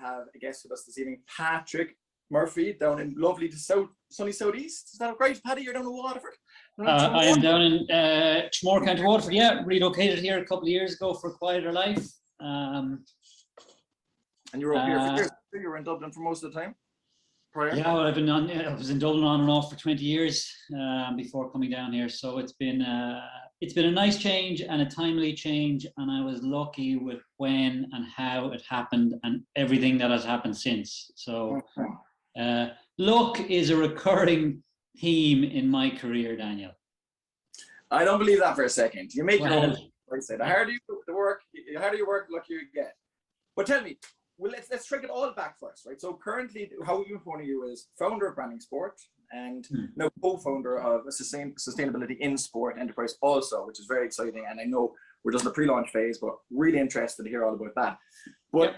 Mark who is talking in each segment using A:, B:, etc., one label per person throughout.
A: have a guest with us this evening, Patrick Murphy, down in lovely sunny southeast. Is that right, Paddy? You're down in Waterford?
B: I am down in Tramore, County Waterford. Yeah, relocated here a couple of years ago for a quieter life.
A: And you were up here for years. You were in Dublin for most of the time prior?
B: Yeah, well, I was in Dublin on and off for 20 years before coming down here. So it's been a nice change and a timely change, and I was lucky with when and how it happened and everything that has happened since. So luck is a recurring theme in my career, Daniel.
A: I don't believe that for a second. You make your own. Like I said, the harder you work, the luckier you get. But tell me, well, let's take it all back first, right? So currently, how we inform you is founder of Branding Sport and now co-founder of Sustainability in Sport Enterprise also, which is very exciting. And I know we're just in the pre-launch phase, but really interested to hear all about that. But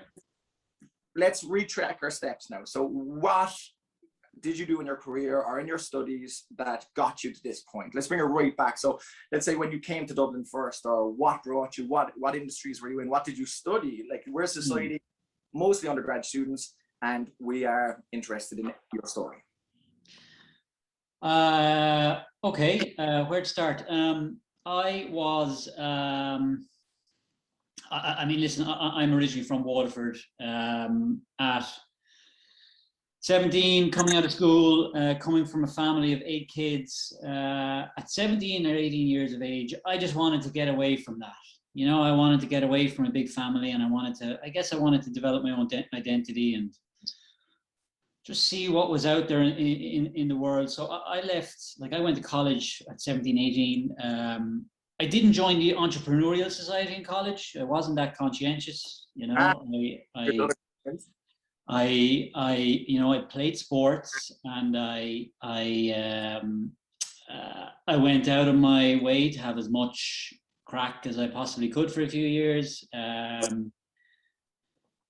A: let's retrack our steps now. So what did you do in your career or in your studies that got you to this point? Let's bring it right back. So let's say when you came to Dublin first, or what brought you, what industries were you in? What did you study? Like, we're a society, mostly undergrad students, and we are interested in your story.
B: Okay, where to start? I was, I mean, listen, I'm originally from Waterford. At 17, coming out of school, coming from a family of 8 kids, at 17 or 18 years of age, I just wanted to get away from that. You know, I wanted to get away from a big family, and I wanted to develop my own identity and just see what was out there in the world. So I left, like, I went to college at 17, 18. I didn't join the entrepreneurial society in college. I wasn't that conscientious, you know. I played sports, and I went out of my way to have as much crack as I possibly could for a few years.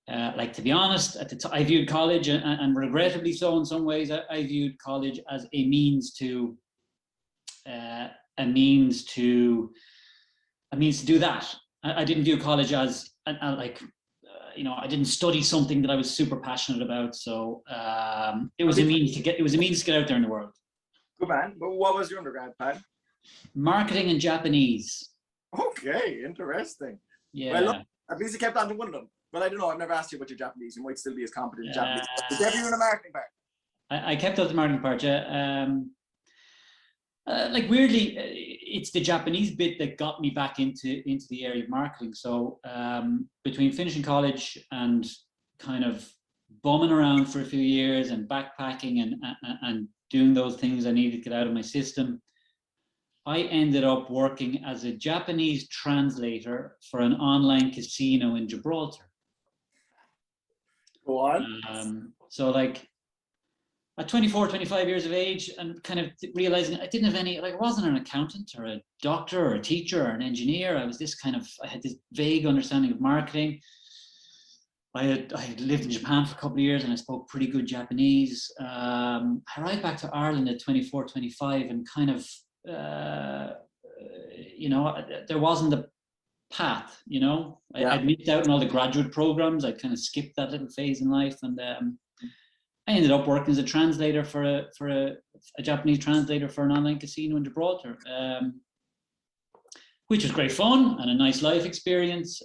B: Like, to be honest, at the time, I viewed college, and regrettably so in some ways, I viewed college as a means to do that. I didn't view college as I didn't study something that I was super passionate about. So it was a means to get out there in the world.
A: Good man. But what was your undergrad, Pat?
B: Marketing and Japanese.
A: Okay, interesting.
B: Yeah.
A: Well, look, at least you kept on to one of them. Well, I don't know. I've never asked you about your Japanese. You might still be as competent in Japanese. Did you ever do in a marketing part?
B: I kept up the marketing part, yeah. Like, weirdly, it's the Japanese bit that got me back into the area of marketing. So between finishing college and kind of bumming around for a few years and backpacking and doing those things I needed to get out of my system, I ended up working as a Japanese translator for an online casino in Gibraltar.
A: Go on.
B: So, like, at 24, 25 years of age, and kind of realizing I didn't have any, like, I wasn't an accountant or a doctor or a teacher or an engineer. I had this vague understanding of marketing. I had lived in Japan for a couple of years, and I spoke pretty good Japanese. I arrived back to Ireland at 24, 25, and kind of, there wasn't a path, you know. I'd missed out on all the graduate programs. I kind of skipped that little phase in life, and I ended up working as a translator for a Japanese translator for an online casino in Gibraltar, which was great fun and a nice life experience.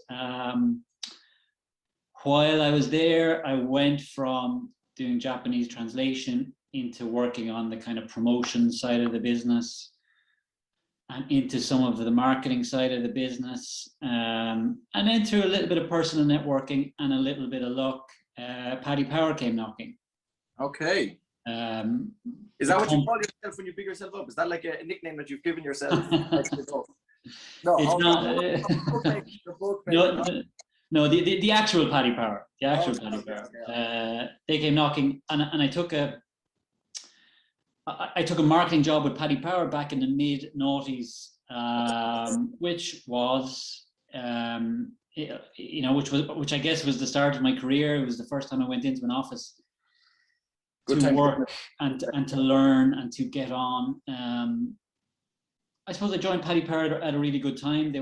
B: While I was there, I went from doing Japanese translation into working on the kind of promotion side of the business and into some of the marketing side of the business. And then through a little bit of personal networking and a little bit of luck, Paddy Power came knocking.
A: Okay. Is that what you call yourself when you pick yourself up? Is that like a nickname that you've given yourself? No,
B: it's not. No, the actual Paddy Power. The actual Paddy Power. Okay. They came knocking, and I took a marketing job with Paddy Power back in the mid-noughties, which was which I guess was the start of my career. It was the first time I went into an office to work and to learn and to get on. I suppose I joined Paddy Power at a really good time. They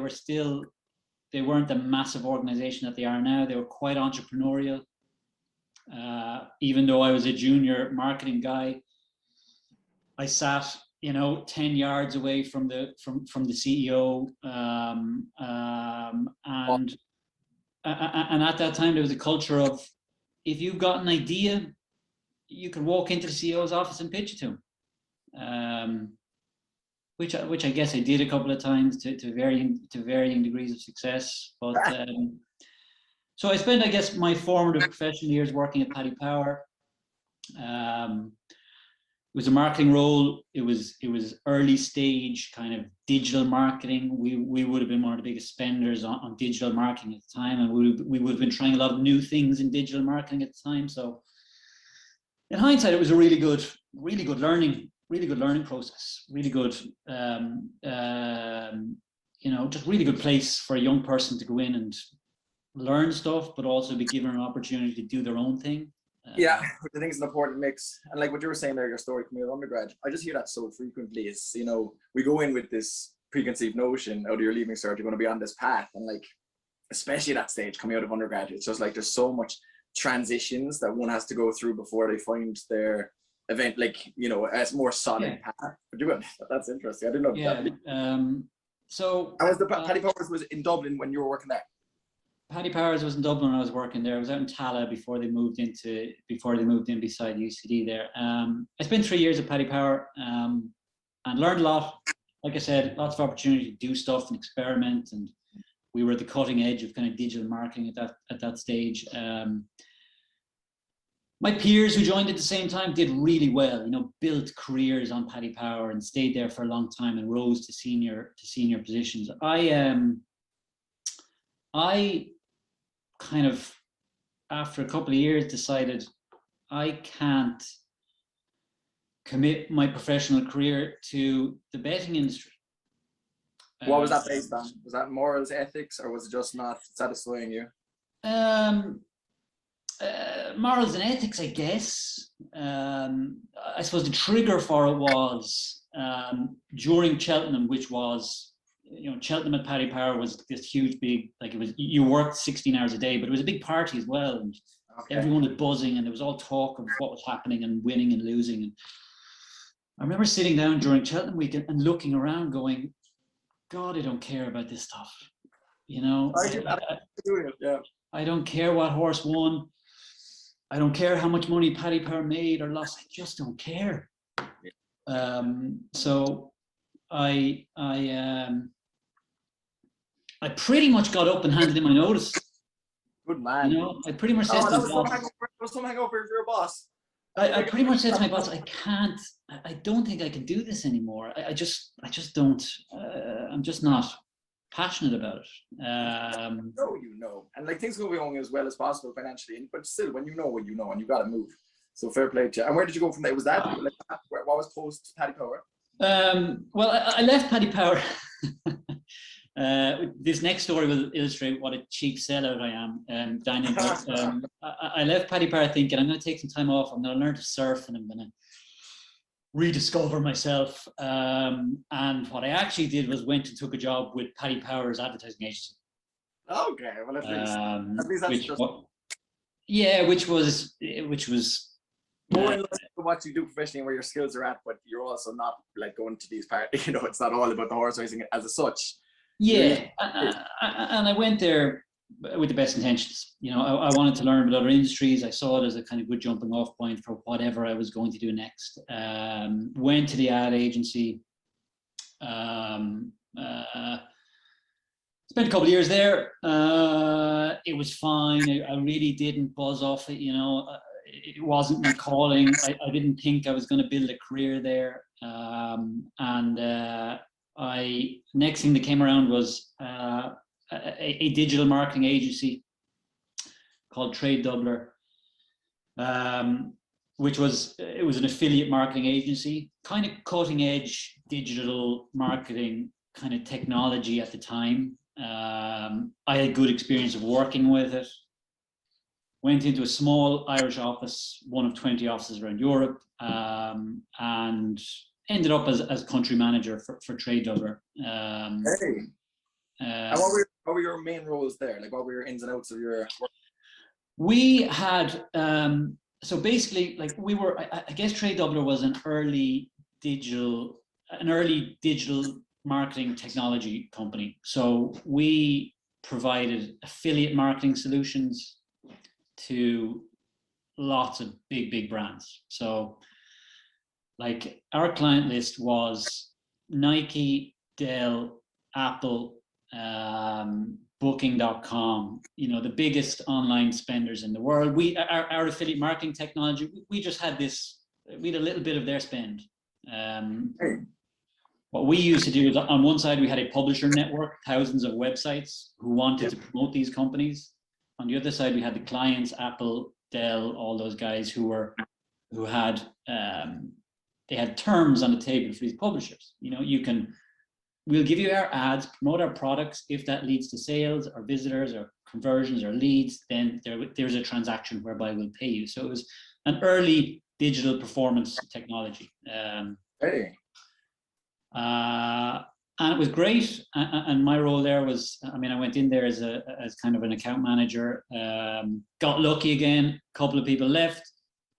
B: weren't the massive organization that they are now. They were quite entrepreneurial. Even though I was a junior marketing guy, I sat, 10 yards away from the CEO, and at that time there was a culture of, if you've got an idea, you can walk into the CEO's office and pitch it to him. Which I guess I did a couple of times to varying degrees of success. But so I spent, I guess, my formative professional years working at Paddy Power. It was a marketing role. It was early stage kind of digital marketing. We would have been one of the biggest spenders on digital marketing at the time, and we would have been trying a lot of new things in digital marketing at the time. So in hindsight, it was a really good learning process. Really good, just really good place for a young person to go in and learn stuff, but also be given an opportunity to do their own thing.
A: Yeah, which I think is an important mix. And like what you were saying there, your story coming out of undergrad, I just hear that so frequently. Is, we go in with this preconceived notion, out of your leaving cert, you're going to be on this path, and like, especially at that stage coming out of undergrad, it's just like there's so much transitions that one has to go through before they find their event, like, as more solid path. But that's interesting. I didn't know that.
B: So
A: I was Paddy Powers was in Dublin when you were working there.
B: Paddy Powers was in Dublin when I was working there. I was out in Tala before they moved in beside UCD there. I spent 3 years at Paddy Power, and learned a lot. Like I said, lots of opportunity to do stuff and experiment, and we were at the cutting edge of kind of digital marketing at that stage. My peers who joined at the same time did really well, built careers on Paddy Power and stayed there for a long time and rose to senior positions. I kind of, after a couple of years, decided I can't commit my professional career to the betting industry.
A: What was that based on? Was that morals, ethics, or was it just not satisfying you?
B: Morals and ethics, I guess. I suppose the trigger for it was during Cheltenham, which was, Cheltenham at Paddy Power was this huge big, like, it was, you worked 16 hours a day, but it was a big party as well, and everyone was buzzing, and there was all talk of what was happening and winning and losing. And I remember sitting down during Cheltenham week and looking around going, God, I don't care about this stuff. I don't care what horse won. I don't care how much money Paddy Power made or lost. I just don't care. So I pretty much got up and handed in my notice.
A: Good man.
B: I pretty much said to my boss.
A: There was some hangover for your boss.
B: I pretty much said to my boss, I don't think I can do this anymore. I just don't. I'm just not passionate about it.
A: And like, things will be going as well as possible financially, but still, when you know what you know, and you got to move. So fair play to you. And where did you go from there? Was that what was post Paddy Power?
B: Well, I left Paddy Power. This next story will illustrate what a cheap sellout I am, Daniel. I left Paddy Power thinking I'm going to take some time off. I'm going to learn to surf, and I'm going to rediscover myself. And what I actually did was went and took a job with Paddy Power's advertising agency.
A: Okay, well, at least that's
B: which was
A: more in line with what you do professionally and where your skills are at, but you're also not like going to these parties. It's not all about the horse racing as such.
B: Yeah, and I went there with the best intentions. I wanted to learn about other industries. I saw it as a kind of good jumping off point for whatever I was going to do next. Went to the ad agency. Spent a couple of years there. It was fine. I really didn't buzz off it. It wasn't my calling. I didn't think I was going to build a career there. Next thing that came around was a digital marketing agency called Trade Doubler, which was an affiliate marketing agency, kind of cutting edge digital marketing kind of technology at the time. I had good experience of working with it. Went into a small Irish office, one of 20 offices around Europe, and ended up as country manager for Trade Doubler.
A: And what were your main roles there? Like, what were your ins and outs of your work?
B: We had, so basically, like we were, I guess Trade Doubler was an early digital marketing technology company. So we provided affiliate marketing solutions to lots of big brands. So like our client list was Nike, Dell, Apple, Booking.com, you know, the biggest online spenders in the world. Our affiliate marketing technology, we just had this, we had a little bit of their spend. What we used to do is, on one side we had a publisher network, thousands of websites who wanted to promote these companies. On the other side we had the clients, Apple, Dell, all those guys who had they had terms on the table for these publishers. You know, we'll give you our ads, promote our products. If that leads to sales or visitors or conversions or leads, then there's a transaction whereby we'll pay you. So it was an early digital performance technology. And it was great. And my role there was, I mean, I went in there as kind of an account manager. Got lucky again. A couple of people left.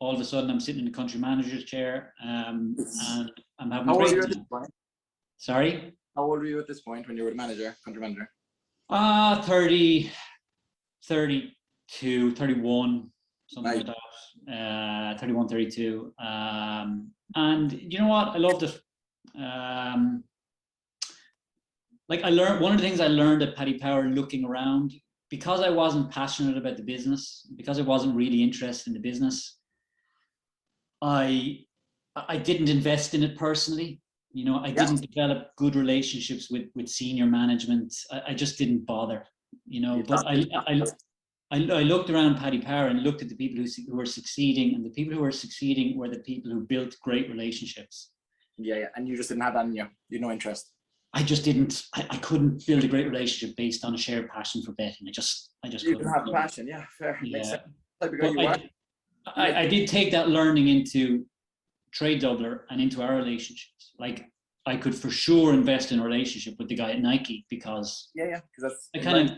B: All of a sudden, I'm sitting in the country manager's chair, and I'm having a great time. Sorry?
A: How old were you at this point when you were the manager, country manager?
B: 30, 32, 31, something like that. 31, 32. And you know what? I loved it. Like one of the things I learned at Paddy Power looking around, because I wasn't passionate about the business, because I wasn't really interested in the business, I didn't invest in it personally. You know, I didn't develop good relationships with senior management. I just didn't bother, you know. But I looked around Paddy Power and looked at the people who were succeeding, and the people who were succeeding were the people who built great relationships.
A: Yeah, and you just didn't have that in you. You had no interest.
B: I just didn't. I couldn't build a great relationship based on a shared passion for betting. I just
A: you
B: couldn't.
A: Didn't have passion. Yeah, fair.
B: Yeah.
A: I
B: I did take that learning into Trade Doubler and into our relationships. Like I could for sure invest in a relationship with the guy at Nike because
A: because
B: I kind of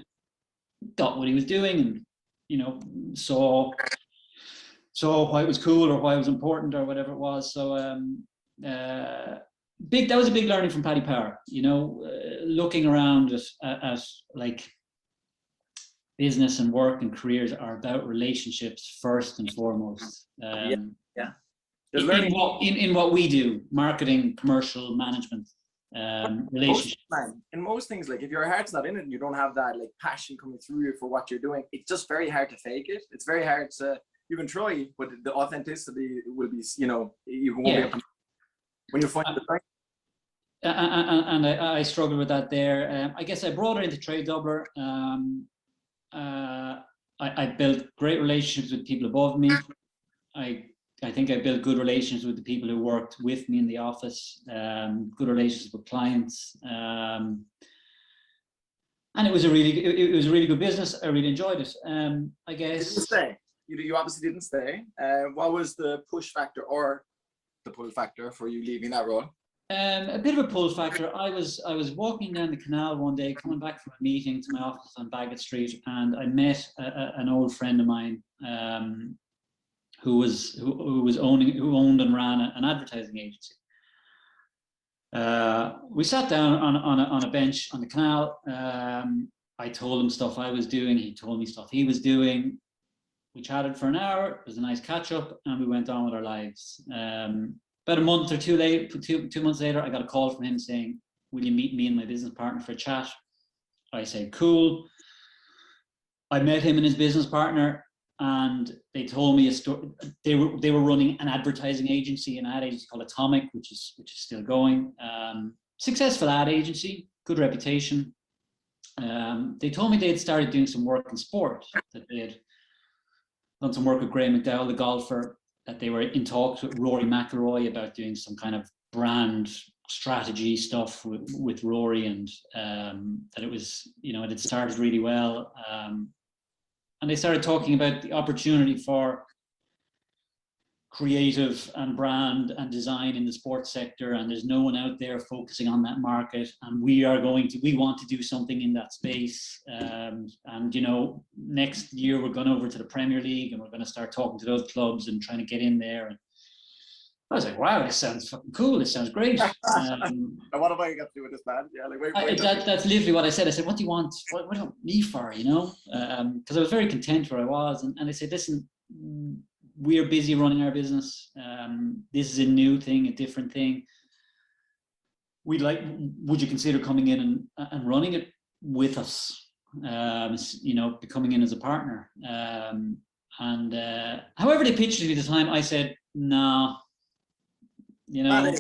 B: got what he was doing and, you know, saw why it was cool or why it was important or whatever it was. So that was a big learning from Paddy Power, you know, looking around at like business and work and careers are about relationships first and foremost. In what we do, marketing, commercial, management, relationships.
A: In most things, like if your heart's not in it and you don't have that like passion coming through you for what you're doing, it's just very hard to fake it. It's very hard to, you can try, but the authenticity will be, you know, you won't be able to, when you find the right.
B: And I struggled with that there. I guess I brought it into Trade Doubler. I built great relationships with people above me. I think I built good relations with the people who worked with me in the office, good relations with clients. And it was a really good business. I really enjoyed it. I guess.
A: Didn't stay. You obviously didn't stay. What was the push factor or the pull factor for you leaving that role?
B: A bit of a pull factor. I was walking down the canal one day, coming back from a meeting to my office on Bagot Street, and I met an old friend of mine who owned and ran an advertising agency. We sat down on a bench on the canal. I told him stuff I was doing. He told me stuff he was doing. We chatted for an hour. It was a nice catch up, and we went on with our lives. About a month or two months later, I got a call from him saying, "Will you meet me and my business partner for a chat?" I said, "Cool." I met him and his business partner, and they told me a story. They were running an advertising agency, an ad agency called Atomic, which is still going. Successful ad agency, good reputation. They told me they had started doing some work in sport, that they had done some work with Graham McDowell, the golfer, that they were in talks with Rory McIlroy about doing some kind of brand strategy stuff with Rory, and that it was, you know, it had started really well. And they started talking about the opportunity for creative and brand and design in the sports sector, and there's no one out there focusing on that market, and we want to do something in that space. And you know, next year we're going over to the Premier League, and we're going to start talking to those clubs and trying to get in there. And I was like, wow, this sounds fucking cool. This sounds great.
A: And what have I got to do with this, man? Yeah, like
B: that's literally what I said. I said, what do you want? What do you want me for? You know, because I was very content where I was, and they said, listen, we're busy running our business. This is a new thing, a different thing. Would you consider coming in and running it with us? You know, becoming in as a partner. However they pitched it at the time, I said, no. You know,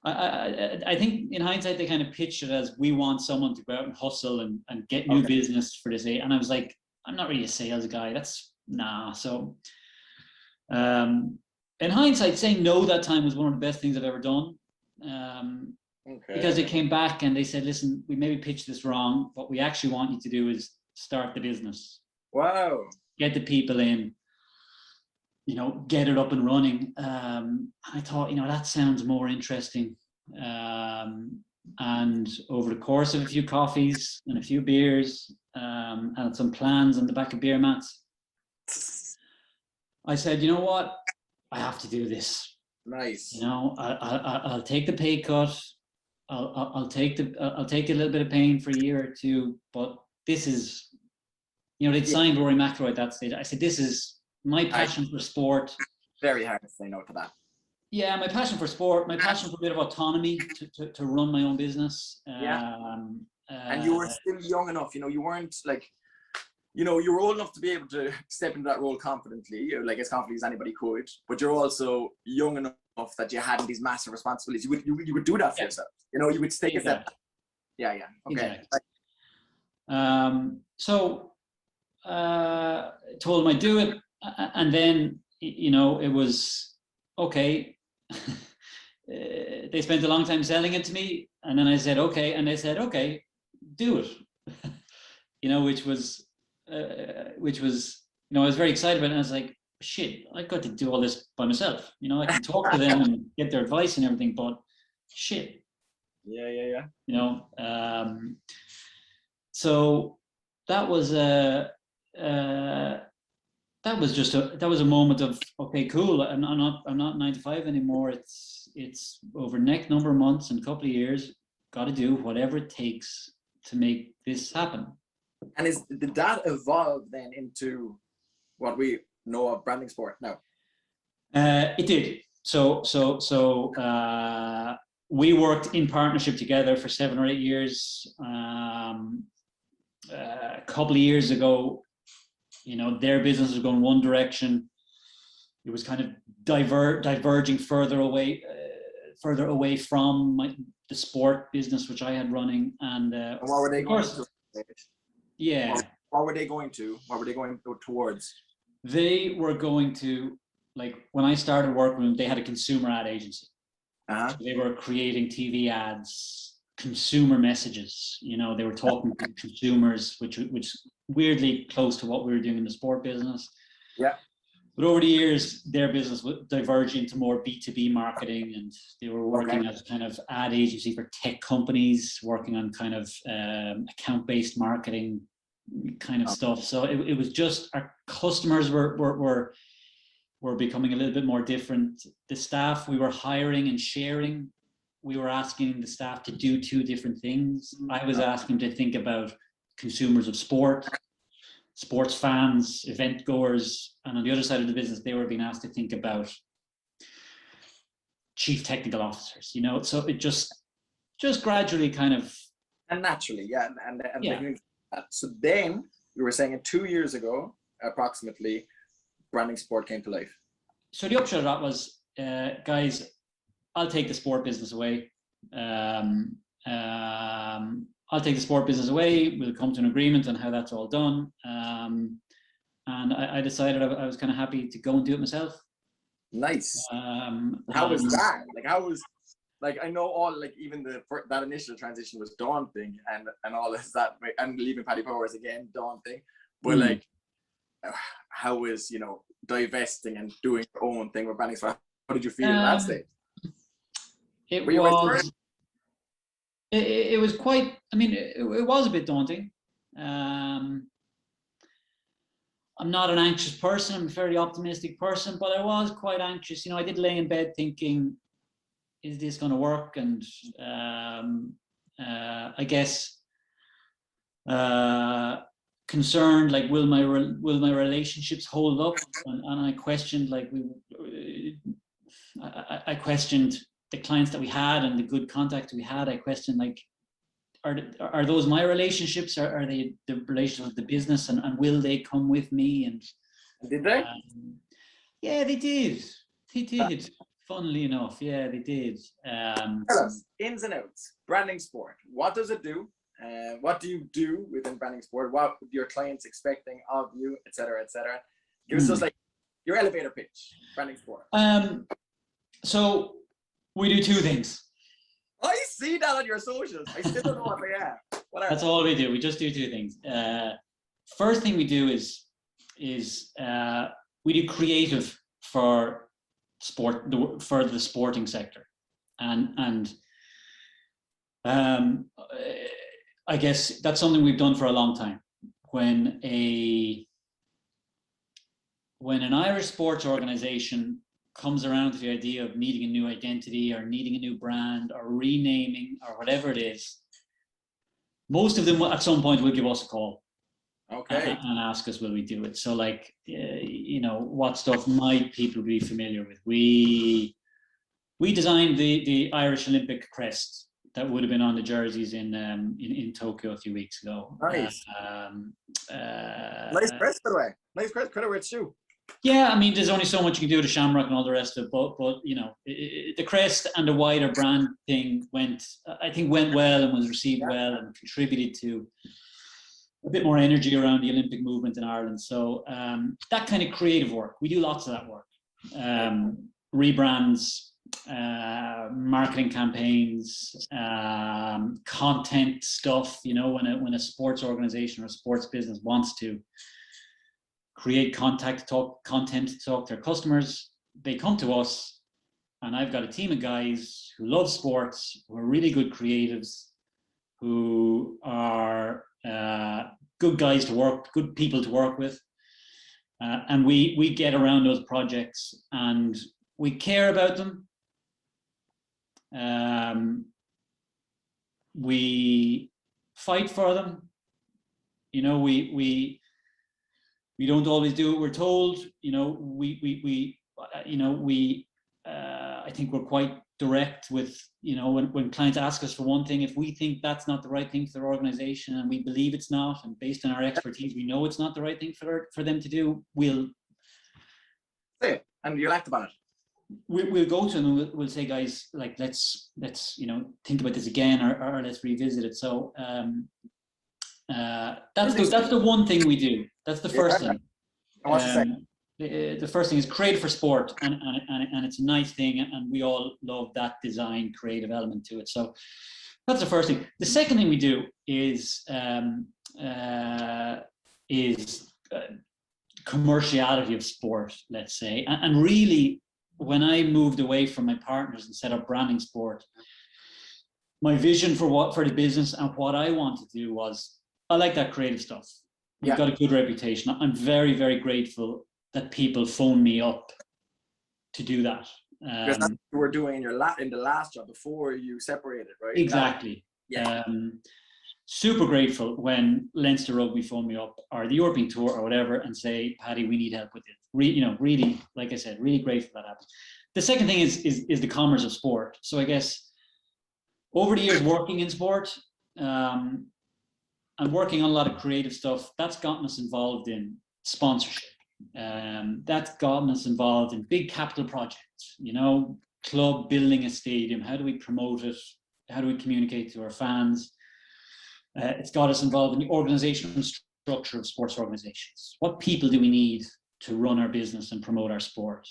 B: I think in hindsight they kind of pitched it as, we want someone to go out and hustle and get new business for this. And I was like, I'm not really a sales guy. That's nah. So in hindsight, saying no that time was one of the best things I've ever done. Because they came back and they said, listen, we maybe pitched this wrong. What we actually want you to do is start the business.
A: Wow.
B: Get the people in, you know, get it up and running. I thought, you know, that sounds more interesting. And over the course of a few coffees and a few beers, and some plans on the back of beer mats, I said, you know what, I have to do this.
A: Nice.
B: You know, I'll take the pay cut. I'll take a little bit of pain for a year or two, but this is, you know, they'd signed Rory McIlroy at that stage. I said, this is my passion for sport.
A: Very hard to say no to that.
B: Yeah, my passion for sport, my passion for a bit of autonomy to run my own business.
A: And you were still young enough, you know, you weren't like, you know, you were old enough to be able to step into that role confidently, like as confidently as anybody could, but you're also young enough that you hadn't these massive responsibilities. You would do that for yourself. You know, you would stay at that. Yeah. Okay.
B: Exactly. So told him I'd do it. And then, you know, it was, okay. They spent a long time selling it to me. And then I said, okay. And they said, okay, do it. You know, which was, you know, I was very excited about it. And I was like, shit, I've got to do all this by myself. You know, I can talk to them and get their advice and everything, but shit. Yeah. You know, so that was a moment of, okay, cool. I'm not 9 to 5 anymore. It's over the next number of months and a couple of years, got to do whatever it takes to make this happen.
A: And did that evolve then into what we know of branding sport now?
B: It did. So we worked in partnership together for 7 or 8 years. A couple of years ago, you know, their business was going one direction. It was kind of diverging further away from the sport business which I had running. And
A: what were they going to?
B: Yeah.
A: What were they going to? What were they going towards?
B: They were going to, like, when I started working with them, they had a consumer ad agency. So they were creating TV ads, consumer messages. You know, they were talking to consumers, which weirdly close to what we were doing in the sport business.
A: Yeah.
B: But over the years, their business would diverge into more B2B marketing, and they were working as kind of ad agency for tech companies, working on kind of account-based marketing kind of stuff. So it was just, our customers were becoming a little bit more different. The staff we were hiring and sharing, we were asking the staff to do 2 different things. I was asking to think about consumers of sport, sports fans, event goers, and on the other side of the business, they were being asked to think about chief technical officers, you know. So it just gradually kind of,
A: and naturally, yeah. So then we were saying 2 years ago, approximately, branding sport came to life.
B: So the upshot of that was, guys, I'll take the sport business away. I'll take the sport business away. We'll come to an agreement on how that's all done. And I decided I was kind of happy to go and do it myself.
A: Nice. How was that? Like, I know all, like, even that initial transition was daunting, and all this, that, and leaving Paddy Powers again, daunting. But like, how was, you know, divesting and doing your own thing with branding? So how did you feel at that stage?
B: It
A: Were you
B: was. It was quite. I mean, it was a bit daunting. I'm not an anxious person. I'm a very optimistic person, but I was quite anxious. I did lay in bed thinking, is this going to work? And I guess concerned, like, will my relationships hold up? And I questioned, like, I questioned the clients that we had and the good contact we had. I questioned, like, are those my relationships? Are they the relationships with the business? And will they come with me? And
A: did they?
B: Yeah, they did. They did. Funnily enough, yeah, they did.
A: Tell us ins and outs. Branding sport. What does it do? What do you do within branding sport? What are your clients expecting of you, etc., etc.? Give us just like your elevator pitch. Branding sport.
B: So we do two things.
A: I see that on your socials. I still don't know what they are.
B: That's all we do. We just do two things. First thing we do is we do creative for sport, for the sporting sector, and I guess that's something we've done for a long time. When an Irish sports organization comes around to the idea of needing a new identity or needing a new brand or renaming or whatever it is, most of them at some point will give us a call.
A: Okay.
B: And ask us, will we do it? So, like, what stuff might people be familiar with? We designed the Irish Olympic crest that would have been on the jerseys in Tokyo a few weeks ago.
A: Nice. Nice crest, by the way. Nice crest. Credit where it's due.
B: Yeah, I mean, there's only so much you can do to Shamrock and all the rest of it, but the crest and the wider brand thing went well and was received well and contributed to a bit more energy around the Olympic movement in Ireland. So that kind of creative work, we do lots of that work. Rebrands, marketing campaigns, content stuff. When a sports organization or a sports business wants to create content to talk to their customers, they come to us, and I've got a team of guys who love sports, who are really good creatives, who are good guys to work, good people to work with, and we get around those projects and we care about them. We fight for them. We don't always do what we're told. I think we're quite direct with, when clients ask us for one thing, if we think that's not the right thing for their organization and we believe it's not, and based on our expertise, we know it's not the right thing for them to do, we'll
A: say it and you'll act about it.
B: We'll go to them and we'll say, guys, like, let's think about this again, or let's revisit it. So that's the one thing we do. That's the first thing. The first thing is create for sport, and it's a nice thing, and we all love that design creative element to it. So that's the first thing. The second thing we do is commerciality of sport, let's say, and really, when I moved away from my partners and set up branding sport, my vision for the business and what I wanted to do was, I like that creative stuff. We've got a good reputation. I'm very, very grateful that people phone me up to do that.
A: Because that's what you were doing in the last job before you separated, right?
B: Exactly.
A: Yeah.
B: Super grateful when Leinster Rugby phone me up, or the European Tour or whatever, and say, Paddy, we need help with it. Really, like I said, really grateful that happens. The second thing is the commerce of sport. So I guess over the years working in sport, and working on a lot of creative stuff, that's gotten us involved in sponsorship. That's gotten us involved in big capital projects, club building a stadium. How do we promote it? How do we communicate to our fans? It's got us involved in the organizational structure of sports organizations. What people do we need to run our business and promote our sport?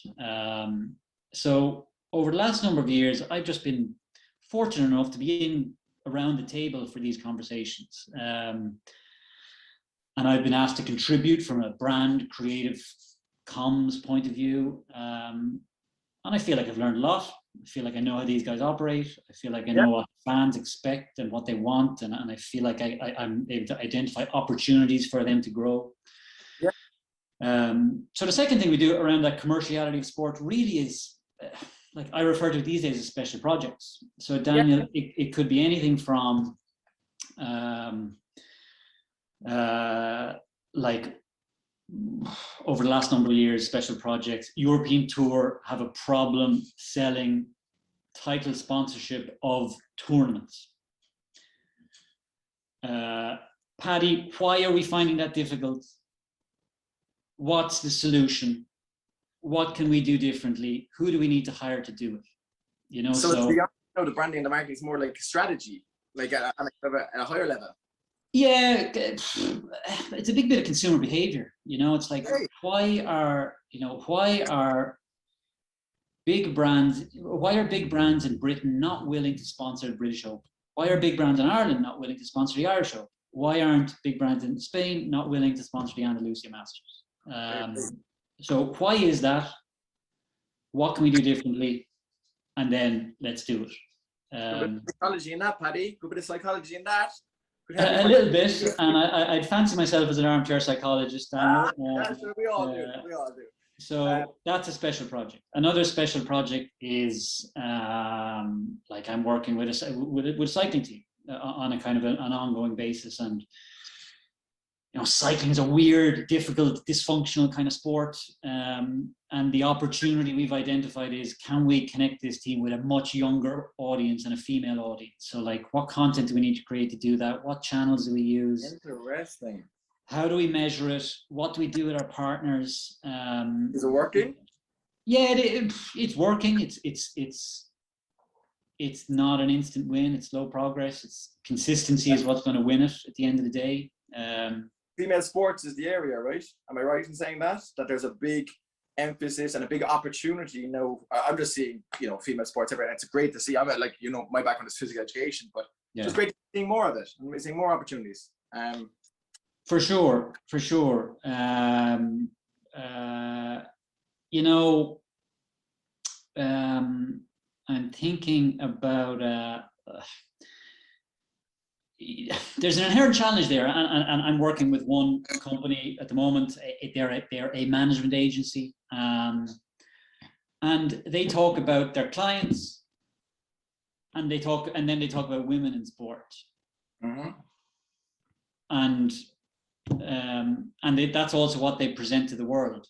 B: So over the last number of years, I've just been fortunate enough to be around the table for these conversations. And I've been asked to contribute from a brand creative comms point of view. And I feel like I've learned a lot. I feel like I know how these guys operate. I feel like I know what fans expect and what they want. And I feel like I'm able to identify opportunities for them to grow. So the second thing we do around that commerciality of sport really is, like I refer to it these days as special projects. So Daniel, it could be anything from like over the last number of years, special projects, European Tour have a problem selling title sponsorship of tournaments. Paddy, why are we finding that difficult? What's the solution? What can we do differently? Who do we need to hire to do it? You know,
A: so the branding and the marketing is more like strategy, like at a higher level.
B: Yeah, it's a big bit of consumer behavior. You know, it's like, why are big brands in Britain not willing to sponsor the British Open? Why are big brands in Ireland not willing to sponsor the Irish Open? Why aren't big brands in Spain not willing to sponsor the Andalusia Masters? So why is that? What can we do differently? And then let's do it.
A: A bit of psychology in that, Paddy. A bit of psychology in that.
B: A little bit, and I'd fancy myself as an armchair psychologist, Daniel.
A: We all do. We all do.
B: So that's a special project. Another special project is like I'm working with a cycling team on a kind of an ongoing basis, and you know, cycling is a weird, difficult, dysfunctional kind of sport. And the opportunity we've identified is, can we connect this team with a much younger audience and a female audience? So like, what content do we need to create to do that? What channels do we use?
A: Interesting.
B: How do we measure it? What do we do with our partners?
A: Is it working?
B: Yeah, it's working. It's not an instant win. It's slow progress. It's consistency is what's going to win it at the end of the day.
A: Female sports is the area, right? Am I right in saying that there's a big emphasis and a big opportunity? You know, I'm just seeing, you know, female sports everywhere. It's great to see. I'm like, you know, my background is physical education, but it's great to see more of it and seeing more opportunities.
B: For sure. You know, I'm thinking about. There's an inherent challenge there, and I'm working with one company at the moment. They're a management agency, and they talk about their clients, and then they talk about women in sport, and that's also what they present to the world.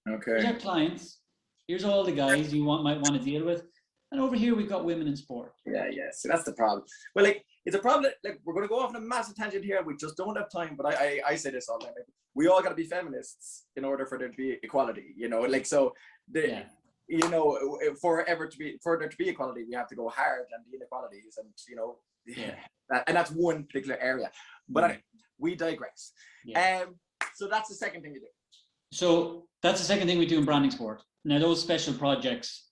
B: Okay. Here's our clients. Here's all the guys you might want to deal with, and over here we've got women in sport.
A: Yeah. So that's the problem. Well, like, it's a problem that, like, we're going to go off on a massive tangent here. We just don't have time. But I say this all the time. We all got to be feminists in order for there to be equality. You know, like, so you know, for there to be equality, we have to go hard on the inequalities, and you know, and that's one particular area. But anyway, we digress. So that's the second thing we do. So
B: that's the second thing we do in branding sport. Now, those special projects,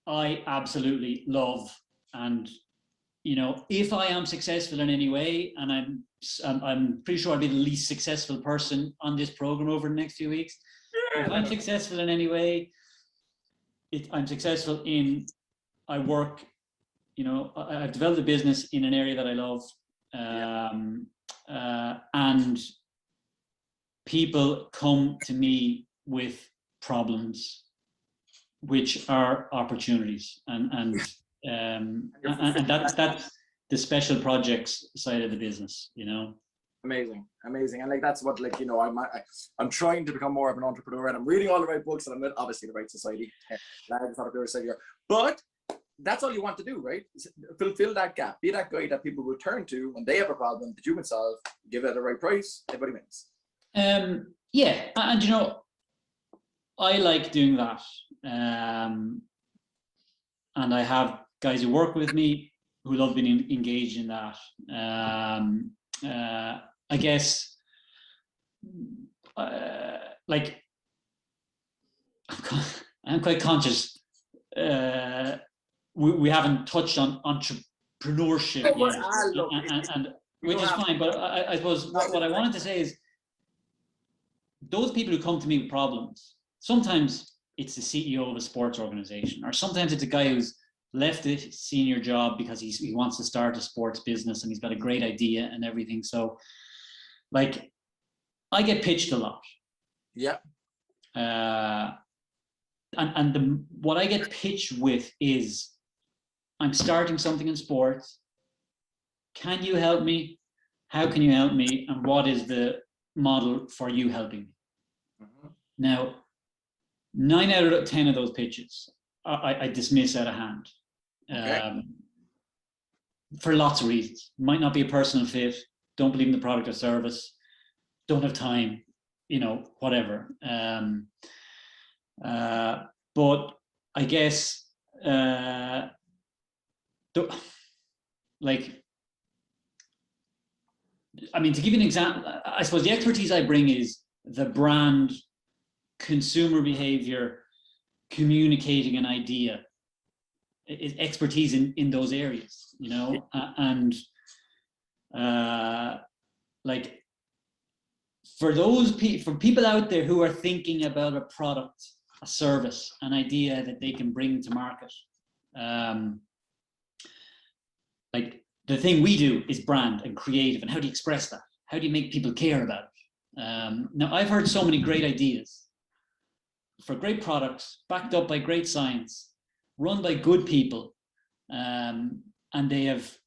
B: I absolutely love, and you know, if I am successful in any way, and I'm pretty sure I'll be the least successful person on this program over the next few weeks. If I'm successful in any way, I'm successful in, I work, you know, I've developed a business in an area that I love, and people come to me with problems, which are opportunities, and that's the special projects side of the business, you know.
A: Amazing, and like that's what, like, you know, I'm trying to become more of an entrepreneur, and I'm reading all the right books, and I'm with obviously the right society, but that's all you want to do, right? Fulfill that gap, be that guy that people will turn to when they have a problem that you can solve, give it at the right price, everybody wins.
B: Yeah, and you know, I like doing that, and I have guys who work with me who love being engaged in that. I guess, like, I'm quite conscious. We haven't touched on entrepreneurship yet, and which is fine. But I suppose what I wanted to say is, those people who come to me with problems, sometimes it's the CEO of a sports organization, or sometimes it's a guy who's left a senior job because he wants to start a sports business and he's got a great idea and everything. So like I get pitched a lot.
A: Yeah.
B: What I get pitched with is, I'm starting something in sports. Can you help me? How can you help me? And what is the model for you helping me? Mm-hmm. Now, 9 out of 10 of those pitches, I dismiss out of hand.
A: Okay.
B: For lots of reasons. Might not be a personal fit, don't believe in the product or service, don't have time, whatever. But I guess, to give you an example, I suppose the expertise I bring is the brand, consumer behavior, communicating an idea, is expertise in those areas, for people out there who are thinking about a product, a service, an idea that they can bring to market, the thing we do is brand and creative, and how do you express that? How do you make people care about it? Now, I've heard so many great ideas for great products, backed up by great science, run by good people, and they have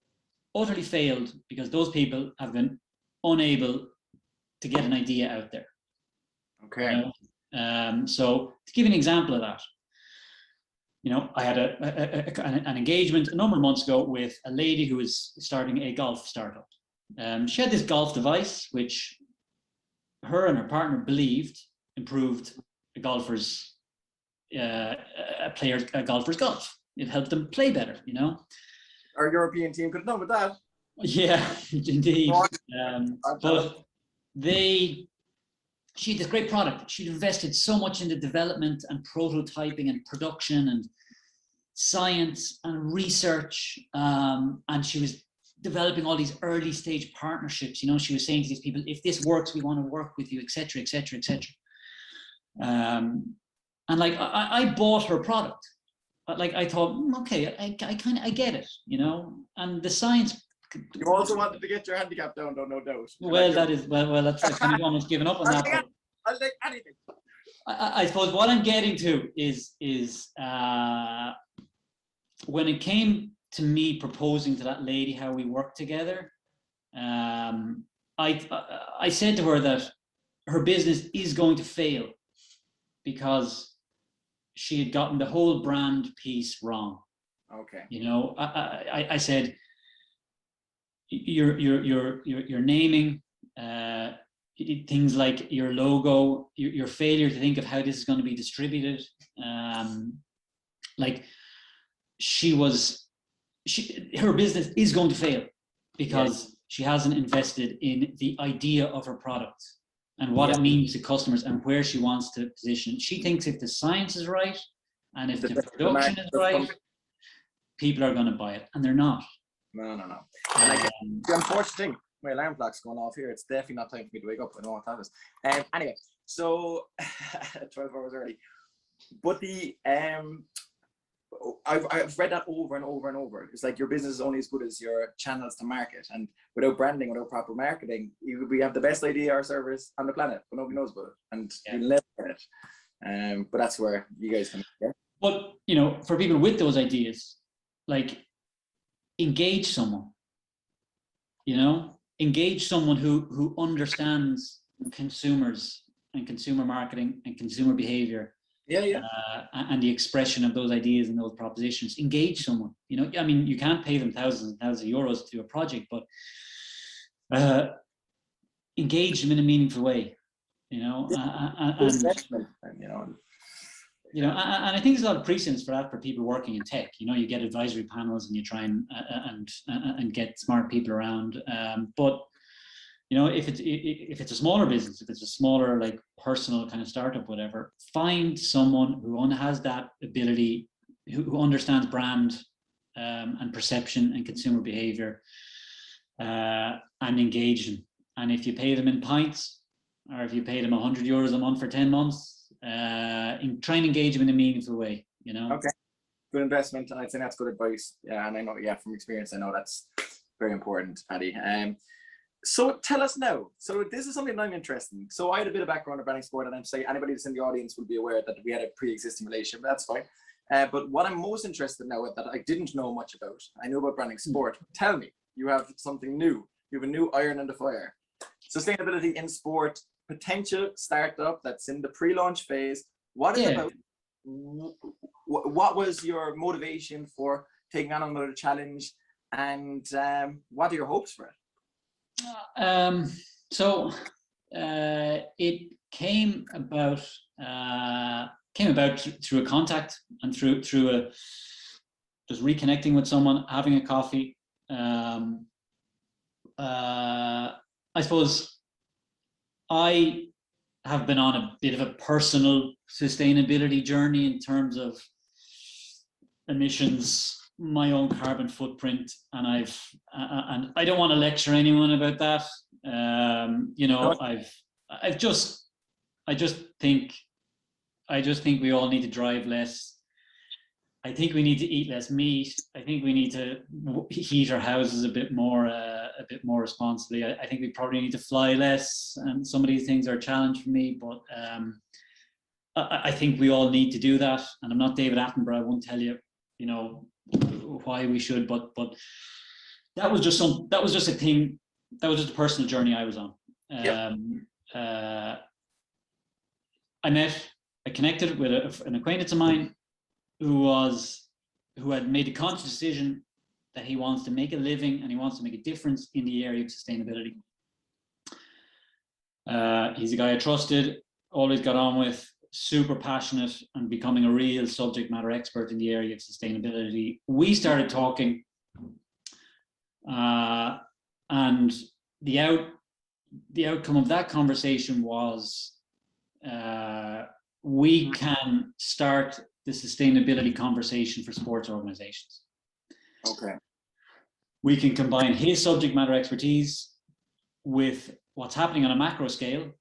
B: utterly failed because those people have been unable to get an idea out there.
A: Okay.
B: So to give you an example of that, I had an engagement a number of months ago with a lady who was starting a golf startup. She had this golf device which her and her partner believed improved a golfer's golf. It helped them play better,
A: Our European team could have done with that.
B: Yeah, indeed. But she had this great product. She'd invested so much into development and prototyping and production and science and research, and she was developing all these early stage partnerships. She was saying to these people, if this works, we want to work with you, etc., etc., etc. And I bought her product. I thought, okay, I get it, and the science.
A: You also wanted to get your handicap down, though, no doubt.
B: Well, that's kind of almost given up on that.
A: I'll take anything.
B: I suppose what I'm getting to is when it came to me proposing to that lady how we work together, I said to her that her business is going to fail because she had gotten the whole brand piece wrong.
A: Okay.
B: I said, you're naming things like your logo, your failure to think of how this is going to be distributed. Her business is going to fail because she hasn't invested in the idea of her product and what it means to customers and where she wants to position. She thinks if the science is right and if the production is right, people are going to buy it, and they're not.
A: No. And the unfortunate thing, my alarm clock's going off here. It's definitely not time for me to wake up. I know what that is. Anyway, so 12 hours early. But I've read that over and over and over. It's like your business is only as good as your channels to market, and without branding, without proper marketing, we have the best idea or service on the planet, but nobody knows about it, and you'll never get it. But that's where you guys come in.
B: But for people with those ideas, engage someone. Engage someone who understands consumers and consumer marketing and consumer behavior. And the expression of those ideas and those propositions. Engage someone. You can't pay them thousands and thousands of euros to do a project, but engage them in a meaningful way. And I think there's a lot of precedents for that for people working in tech. You get advisory panels and you try and get smart people around. But if it's a smaller business, if it's a smaller personal kind of startup, whatever, find someone who has that ability, who understands brand and perception and consumer behavior, and engage them. And if you pay them in pints, or if you pay them 100 euros a month for 10 months, try and engage them in a meaningful way, you know.
A: Okay, good investment, and I'd say that's good advice. Yeah, and I know, yeah, from experience, I know that's very important, Paddy. So tell us now. So this is something that I'm interested in. So I had a bit of background in branding sport, and I'm saying anybody that's in the audience will be aware that we had a pre-existing relationship. But that's fine. But what I'm most interested in now that I didn't know much about, I know about branding sport. Tell me, you have something new. You have a new iron in the fire. Sustainability in sport, potential startup that's in the pre-launch phase. What is it about? What was your motivation for taking on another challenge, and what are your hopes for it?
B: It came about through a contact and through just reconnecting with someone, having a coffee. I suppose I have been on a bit of a personal sustainability journey in terms of emissions, my own carbon footprint, and I don't want to lecture anyone about that. You know, I just think we all need to drive less. I think we need to eat less meat. I think we need to heat our houses a bit more responsibly. I think we probably need to fly less, and some of these things are a challenge for me. But I think we all need to do that. And I'm not David Attenborough. I won't tell you, you know, why we should. But that was just a thing. That was just a personal journey I was on. I connected with an acquaintance of mine who had made a conscious decision that he wants to make a living and he wants to make a difference in the area of sustainability. He's a guy I trusted, always got on with, super passionate and becoming a real subject matter expert in the area of sustainability. We started talking, and the outcome of that conversation was we can start the sustainability conversation for sports organizations.
A: Okay.
B: We can combine his subject matter expertise with what's happening on a macro scale.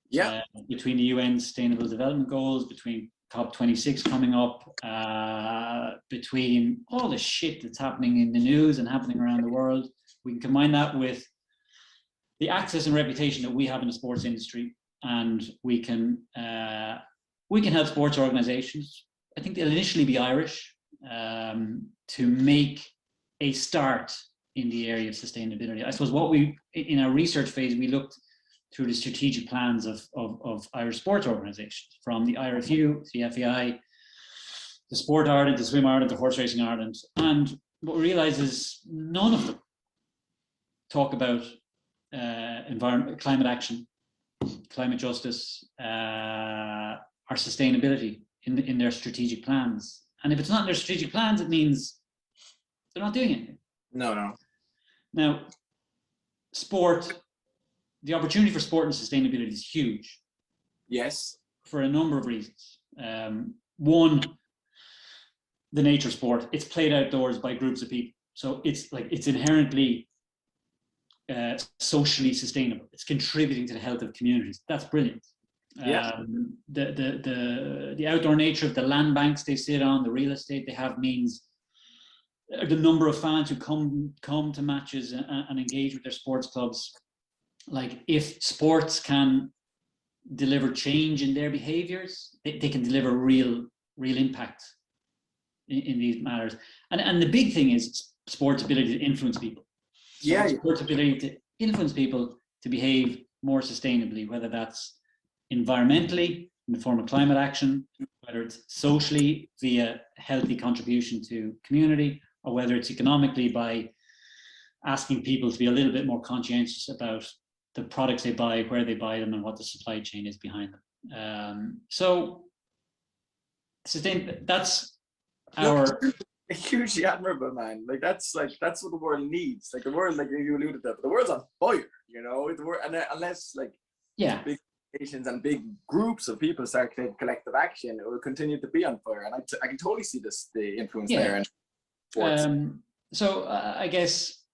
A: Yeah.
B: Between the UN Sustainable Development Goals, between COP26 coming up, between all the shit that's happening in the news and happening around the world. We can combine that with the access and reputation that we have in the sports industry, and we can help sports organizations. I think they'll initially be Irish, to make a start in the area of sustainability. I suppose in our research phase, we looked through the strategic plans of Irish sports organizations, from the IRFU, the FAI, the Sport Ireland, the Swim Ireland, the Horse Racing Ireland. And what we realize is none of them talk about environment, climate action, climate justice, or sustainability in their strategic plans. And if it's not in their strategic plans, it means they're not doing anything.
A: No.
B: Now, the opportunity for sport and sustainability is huge.
A: Yes.
B: For a number of reasons. One, the nature of sport. It's played outdoors by groups of people. So it's inherently socially sustainable. It's contributing to the health of communities. That's brilliant.
A: Yeah.
B: The outdoor nature of the land banks they sit on, the real estate they have, means the number of fans who come to matches and engage with their sports clubs. Like, if sports can deliver change in their behaviors, they can deliver real impact in these matters. And the big thing is sports' ability to influence people. So sports' ability to influence people to behave more sustainably, whether that's environmentally in the form of climate action, whether it's socially via healthy contribution to community, or whether it's economically by asking people to be a little bit more conscientious about the products they buy, where they buy them, and what the supply chain is behind them. So that's our
A: hugely admirable, man. Like that's what the world needs. Like the world, like you alluded to, the world's on fire. You know, the world, and unless big nations and big groups of people start taking collective action, it will continue to be on fire. And I can totally see the influence there. And
B: so I guess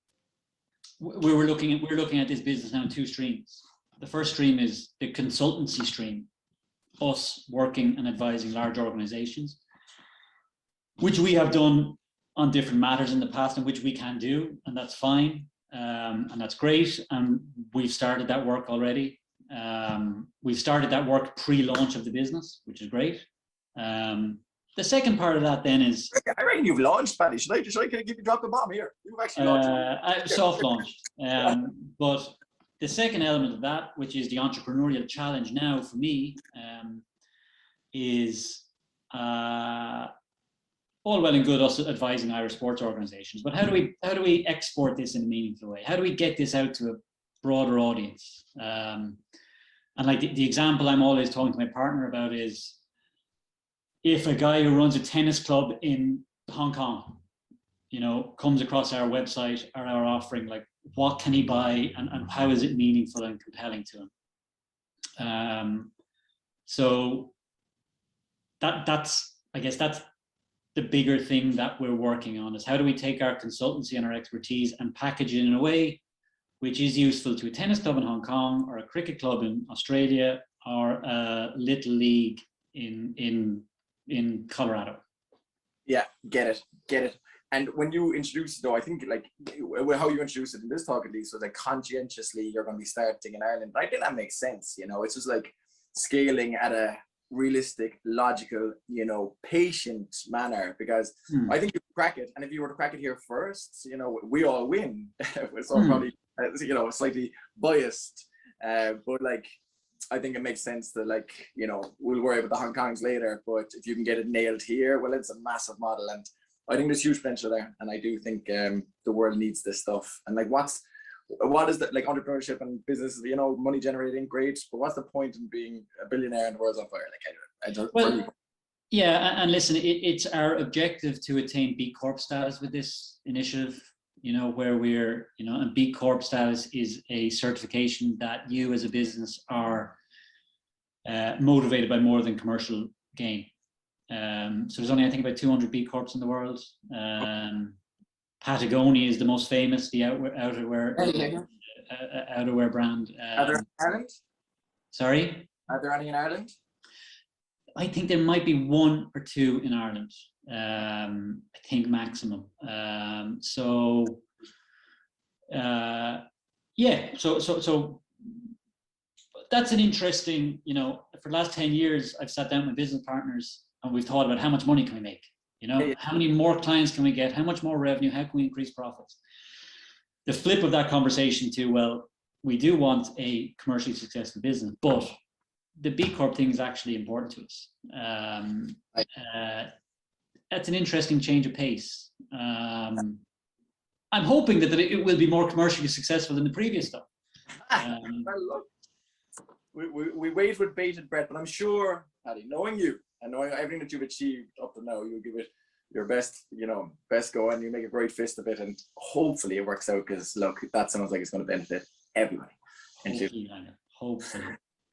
B: we're looking at this business now in two streams. The first stream is the consultancy stream us working and advising large organizations, which we have done on different matters in the past, and which we can do, and that's fine, and that's great. And we've started that work already. We've started that work pre-launch of the business, which is great. The second part of that then is...
A: I reckon you've launched, Paddy. Should I give you drop the bomb here? You've actually launched.
B: Soft launched. But the second element of that, which is the entrepreneurial challenge now for me, is all well and good us advising Irish sports organizations, but how do we export this in a meaningful way? How do we get this out to a broader audience? And like the example I'm always talking to my partner about is, if a guy who runs a tennis club in Hong Kong, you know, comes across our website or our offering, like what can he buy and how is it meaningful and compelling to him? So that's I guess that's the bigger thing that we're working on, is how do we take our consultancy and our expertise and package it in a way which is useful to a tennis club in Hong Kong, or a cricket club in Australia, or a little league in Colorado.
A: Yeah, get it. And when you introduce it, though, I think like how you introduce it in this talk at least was like conscientiously you're going to be starting in Ireland. I think that makes sense. You know, it's just like scaling at a realistic, logical, you know, patient manner, because I think you crack it. And if you were to crack it here first, you know, we all win. So probably, you know, slightly biased, but like, I think it makes sense that, like, you know, we'll worry about the Hong Kongs later, but if you can get it nailed here, well, it's a massive model. And I think there's huge potential there. And I do think the world needs this stuff. And like, what is that, like, entrepreneurship and business, you know, money generating, great, but what's the point in being a billionaire and the world's on fire? Like, I don't really...
B: Yeah, and listen, it's our objective to attain B Corp status with this initiative, you know, where we're, you know, and B Corp status is a certification that you as a business are motivated by more than commercial gain. So there's only, I think, about 200 B Corps in the world. Patagonia is the most famous, the outerwear brand.
A: Are there in Ireland?
B: Sorry?
A: Are there any in Ireland?
B: I think there might be one or two in Ireland. I think maximum. Yeah. So that's an interesting, you know, for the last 10 years, I've sat down with business partners and we've thought about how much money can we make. You know, how many more clients can we get? How much more revenue? How can we increase profits? The flip of that conversation to, well, we do want a commercially successful business, but the B Corp thing is actually important to us. That's an interesting change of pace. I'm hoping that it will be more commercially successful than the previous stuff.
A: Well, look, we wait with bated breath, but I'm sure, Paddy, knowing you and knowing everything that you've achieved up to now, you'll give it your best, you know, best go, and you make a great fist of it, and hopefully it works out, because look, that sounds like it's going to benefit everybody.
B: Hopefully.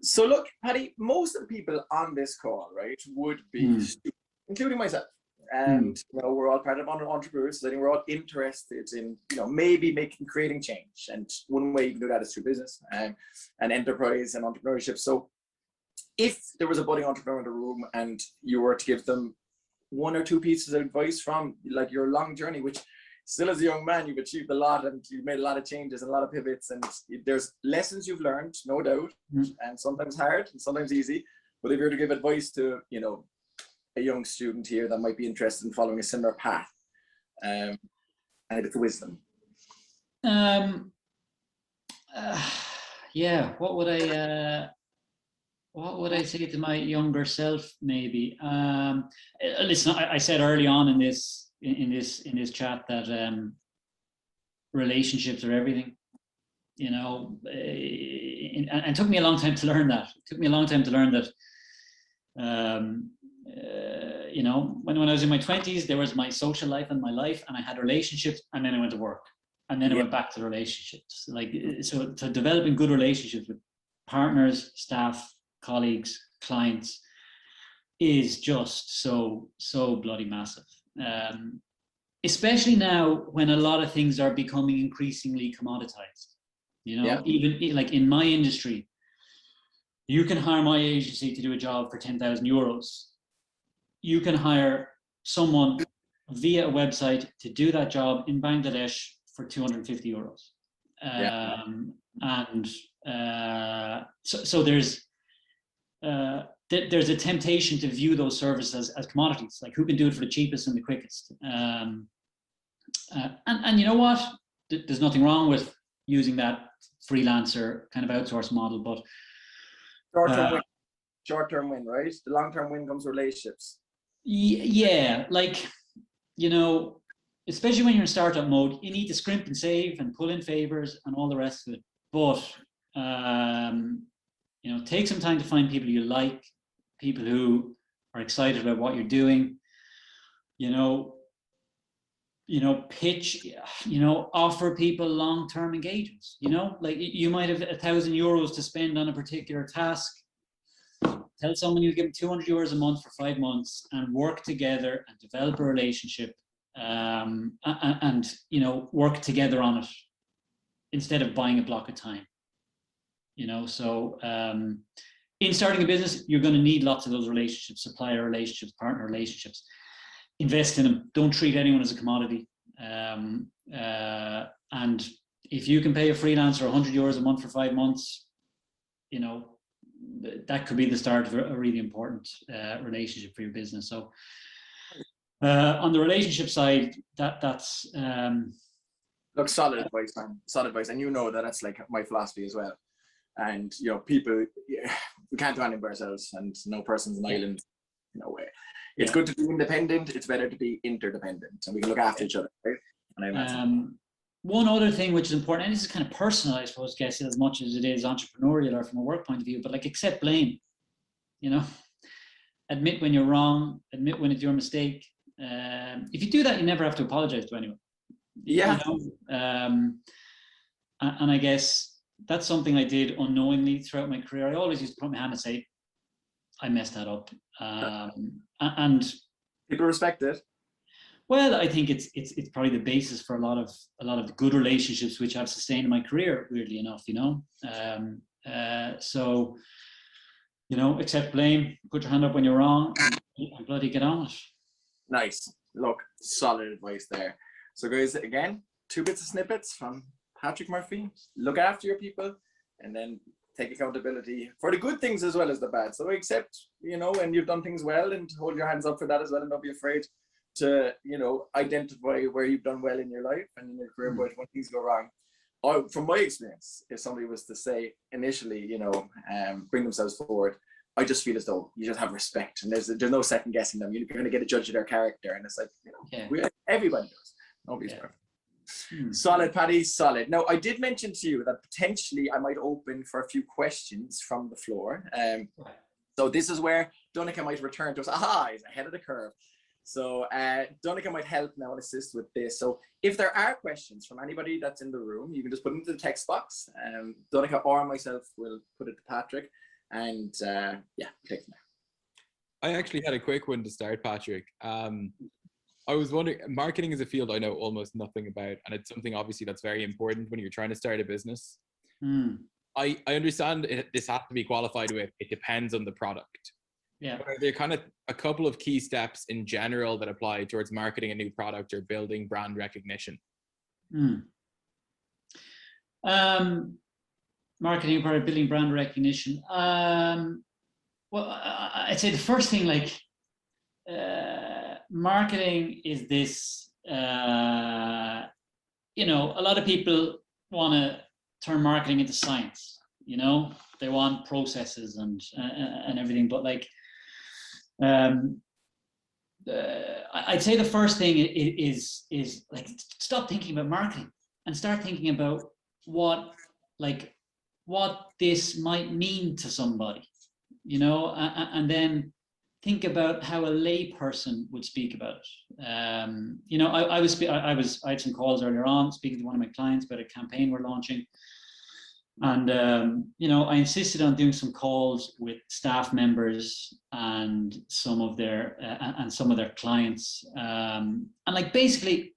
A: So look, Paddy, most of the people on this call, right, would be students, including myself. And you know, we're all part of entrepreneurs, so I think we're all interested in, you know, maybe creating change. And one way you can do that is through business and enterprise and entrepreneurship. So if there was a budding entrepreneur in the room and you were to give them one or two pieces of advice from like your long journey, which still as a young man, you've achieved a lot and you've made a lot of changes and a lot of pivots, and there's lessons you've learned, no doubt, and sometimes hard and sometimes easy. But if you were to give advice to, you know, a young student here that might be interested in following a similar path, and it's wisdom.
B: Yeah, what would I say to my younger self? Maybe listen. I said early on in this chat that relationships are everything. You know, and it took me a long time to learn that. It took me a long time to learn that. You know, when I was in my 20s, there was my social life and my life, and I had relationships, and then I went to work, and then I went back to relationships. Like, so developing good relationships with partners, staff, colleagues, clients is just so bloody massive. Especially now when a lot of things are becoming increasingly commoditized. You know, even like in my industry, You can hire my agency to do a job for 10,000 euros. You can hire someone via a website to do that job in Bangladesh for 250 euros. So there's a temptation to view those services as commodities, like who can do it for the cheapest and the quickest. And you know what? There's nothing wrong with using that freelancer kind of outsource model, but
A: short-term win, right? The long-term win comes relationships.
B: Yeah, like, you know, especially when you're in startup mode, you need to scrimp and save and pull in favors and all the rest of it. But you know, take some time to find people you like, people who are excited about what you're doing. You know, pitch, offer people long-term engagements. You know, like you might have 1,000 euros to spend on a particular task. Tell someone you give them 200 euros a month for 5 months and work together and develop a relationship, and you know, work together on it instead of buying a block of time. You know, so in starting a business, you're going to need lots of those relationships, supplier relationships, partner relationships. Invest in them. Don't treat anyone as a commodity. And if you can pay a freelancer 100 euros a month for 5 months, you know, that could be the start of a really important relationship for your business. So on the relationship side, that's
A: look, solid advice, man. Solid advice, and you know that's like my philosophy as well. And you know, people, we can't do anything by ourselves, and no person's an island. No way. It's good to be independent. It's better to be interdependent, and we can look after each other, right? And
B: one other thing which is important, and this is kind of personal, I suppose, guess, as much as it is entrepreneurial or from a work point of view, but like accept blame. You know, admit when you're wrong, admit when it's your mistake. If you do that, you never have to apologize to anyone.
A: Yeah.
B: You know? And I guess that's something I did unknowingly throughout my career. I always used to put my hand and say, I messed that up. And
A: people respect it.
B: Well, I think it's probably the basis for a lot of the good relationships which I've sustained in my career, weirdly enough, you know. So, you know, accept blame, put your hand up when you're wrong, and bloody get on it.
A: Nice. Look, solid advice there. So guys, again, 2 bits of snippets from Patrick Murphy. Look after your people, and then take accountability for the good things as well as the bad. So accept, you know, when you've done things well, and hold your hands up for that as well, and don't be afraid to, you know, identify where you've done well in your life and in your career, but when things go wrong. From my experience, if somebody was to say initially, you know, bring themselves forward, I just feel as though you just have respect, and there's no second guessing them. You're going to get a judge of their character, and it's like, you know, everybody does. Nobody's perfect. Solid, Paddy, solid. Now, I did mention to you that potentially I might open for a few questions from the floor. So this is where Donica might return to us. Aha, he's ahead of the curve. So Donica might help now and assist with this. So if there are questions from anybody that's in the room, you can just put them into the text box. Donica or myself will put it to Patrick, and yeah, take from there.
C: I actually had a quick one to start, Patrick. I was wondering, marketing is a field I know almost nothing about, and it's something obviously that's very important when you're trying to start a business. I understand this has to be qualified with, it depends on the product.
B: Yeah.
C: But are there kind of a couple of key steps in general that apply towards marketing a new product or building brand recognition?
B: Marketing product, building brand recognition. Well, I'd say the first thing, like, marketing is this, you know, a lot of people want to turn marketing into science, you know, they want processes and everything, but like, I'd say the first thing is like, stop thinking about marketing and start thinking about what this might mean to somebody, you know, and then think about how a lay person would speak about it. You know, I had some calls earlier on speaking to one of my clients about a campaign we're launching. And, you know, I insisted on doing some calls with staff members and some of their clients. And like, basically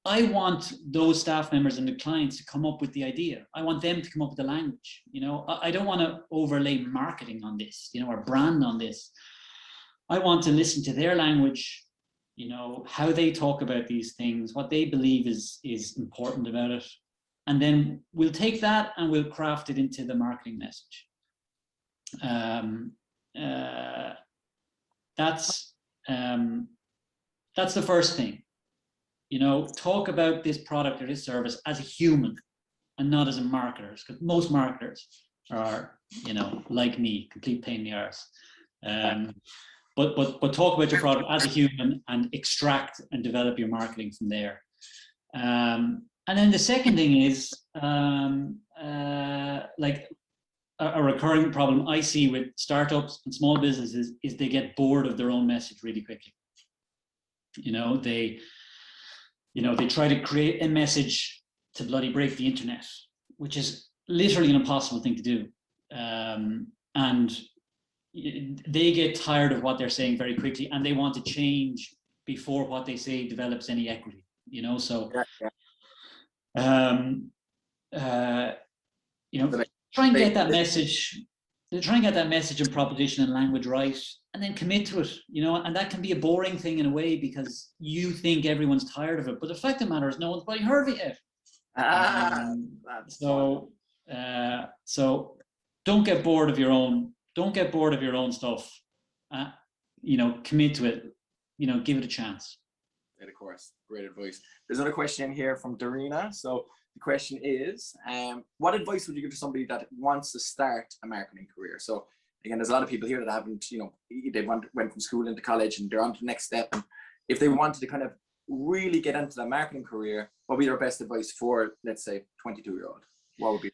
B: I want those staff members and the clients to come up with the idea. I want them to come up with the language. You know, I don't want to overlay marketing on this, you know, or brand on this. I want to listen to their language, you know, how they talk about these things, what they believe is important about it. And then we'll take that and we'll craft it into the marketing message. That's the first thing. You know, talk about this product or this service as a human and not as a marketer, because most marketers are, you know, like me, complete pain in the arse. But talk about your product as a human and extract and develop your marketing from there. And then the second thing is like a recurring problem I see with startups and small businesses is they get bored of their own message really quickly. You know, they try to create a message to bloody break the internet, which is literally an impossible thing to do. And they get tired of what they're saying very quickly, and they want to change before what they say develops any equity, you know? So, you know, try and get that message and proposition and language right, and then commit to it, you know? And that can be a boring thing in a way because you think everyone's tired of it, but the fact of the matter is no one's bloody heard of it yet. So don't get bored of your own. Don't get bored of your own stuff. You know, commit to it. You know, give it a chance.
A: Great, of course. Great advice. There's another question here from Darina. So the question is, what advice would you give to somebody that wants to start a marketing career? So again, there's a lot of people here that haven't, you know, they went from school into college and they're on to the next step. And if they wanted to kind of really get into the marketing career, what would be their best advice for, let's say, 22-year-old? What would be?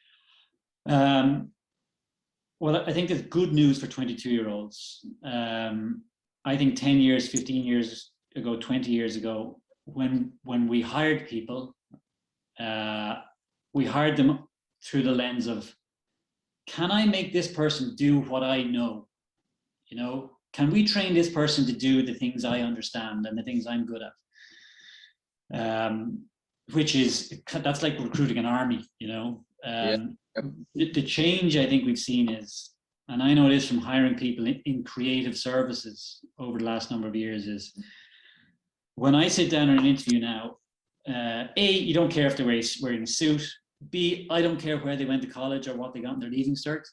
B: Well, I think there's good news for 22-year-olds. I think 10 years, 15 years ago, 20 years ago, when we hired people, we hired them through the lens of, can I make this person do what I know? You know, can we train this person to do the things I understand and the things I'm good at? That's like recruiting an army, you know? The change I think we've seen is, and I know this from hiring people in creative services over the last number of years, is when I sit down in an interview now, A, you don't care if they're wearing a suit. B, I don't care where they went to college or what they got in their leaving cert.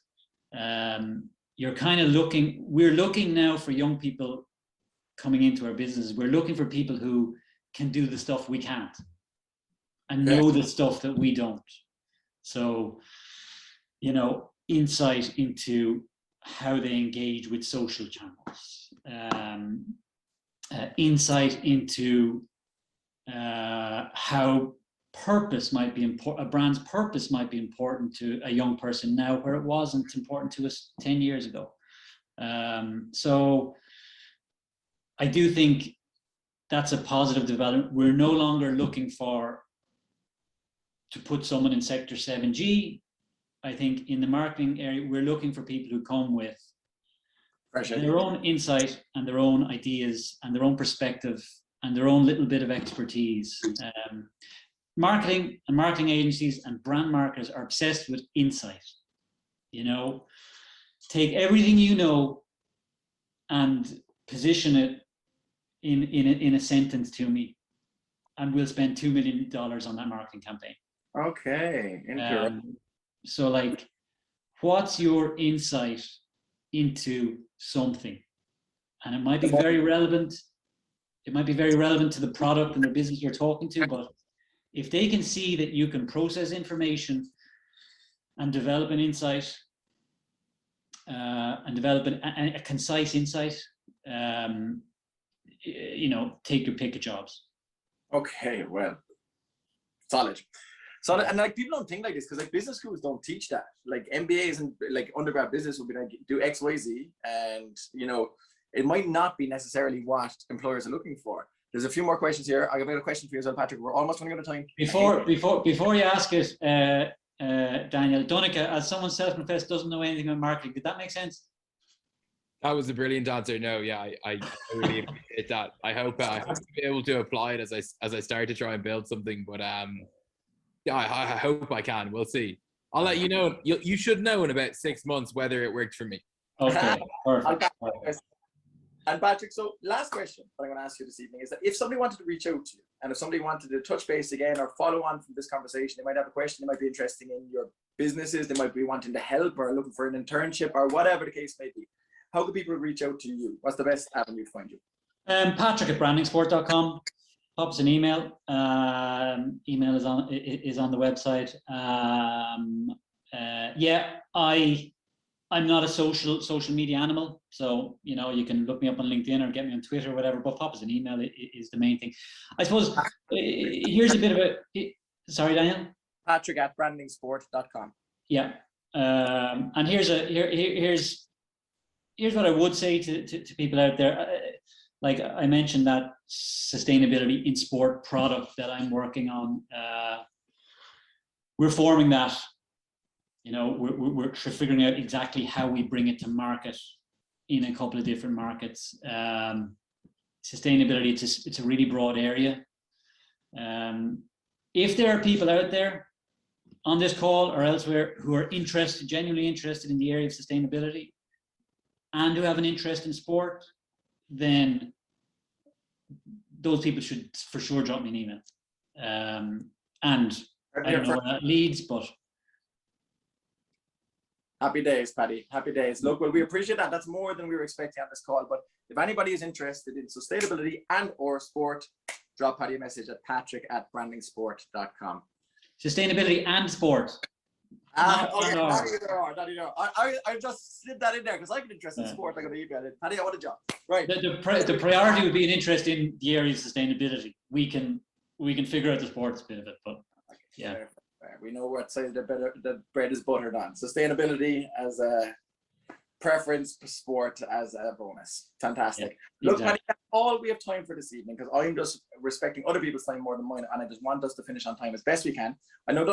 B: You're kind of we're looking now for young people coming into our business. We're looking for people who can do the stuff we can't and know the stuff that we don't. So, you know, insight into how they engage with social channels, insight into how purpose might be important, a brand's purpose might be important to a young person now where it wasn't important to us 10 years ago. So I do think that's a positive development. We're no longer looking to put someone in sector 7G. I think in the marketing area, we're looking for people who come with their own insight and their own ideas and their own perspective and their own little bit of expertise. Marketing and marketing agencies and brand marketers are obsessed with insight. You know, take everything you know and position it in a sentence to me, and we'll spend $2 million on that marketing campaign. Okay. So like, what's your insight into something? And it might be very relevant. It might be very relevant to the product and the business you're talking to, but if they can see that you can process information and develop an insight and develop a concise insight, you know, take your pick of jobs.
A: Okay, well, solid. So, and like people don't think like this because like business schools don't teach that. Like MBAs and like undergrad business would be like do X, Y, Z, and you know it might not be necessarily what employers are looking for. There's a few more questions here. I have a question for you as well, Patrick. We're almost running out of time.
B: Before you ask it, Daniel, Donica, as someone self-confessed doesn't know anything about marketing, did that make sense?
C: That was a brilliant answer. No, yeah, I really appreciate that. I hope to be able to apply it as I start to try and build something. But yeah, I hope I can. We'll see. I'll let you know. You should know in about 6 months whether it worked for me.
B: Okay, perfect.
A: And Patrick, so last question that I'm going to ask you this evening is that if somebody wanted to reach out to you, and if somebody wanted to touch base again or follow on from this conversation, they might have a question, they might be interested in your businesses, they might be wanting to help or looking for an internship or whatever the case may be. How can people reach out to you? What's the best avenue to find you?
B: Patrick@brandingsport.com. Pop us an email. Email is on the website. Yeah, I'm not a social media animal, so you can look me up on LinkedIn or get me on Twitter or whatever. But pop us an email is the main thing. I suppose here's a bit of a. Sorry, Daniel.
A: Patrick@brandingsport.com.
B: Yeah, and here's what I would say to people out there. Like I mentioned, that sustainability in sport product that I'm working on. We're forming that. We're figuring out exactly how we bring it to market in a couple of different markets. Sustainability, it's a really broad area. If there are people out there on this call or elsewhere who are genuinely interested in the area of sustainability and who have an interest in sport, then those people should for sure drop me an email. And I don't know where that leads, but
A: happy days, Paddy. Happy days. Look, well, we appreciate that. That's more than we were expecting on this call. But if anybody is interested in sustainability and or sport, drop Paddy a message at patrick@brandingsport.com.
B: Sustainability and sport.
A: Okay, I just slid that in there because I'm interested in sport. I'm going to email it. Paddy, I want a job. Right.
B: The priority would be an interest in the area of sustainability. We can figure out the sports bit of it, but yeah.
A: We know what side the bread is buttered on. Sustainability as a preference, sport as a bonus. Fantastic. Yeah, look, Paddy, that's all we have time for this evening because I'm just respecting other people's time more than mine, and I just want us to finish on time as best we can. I know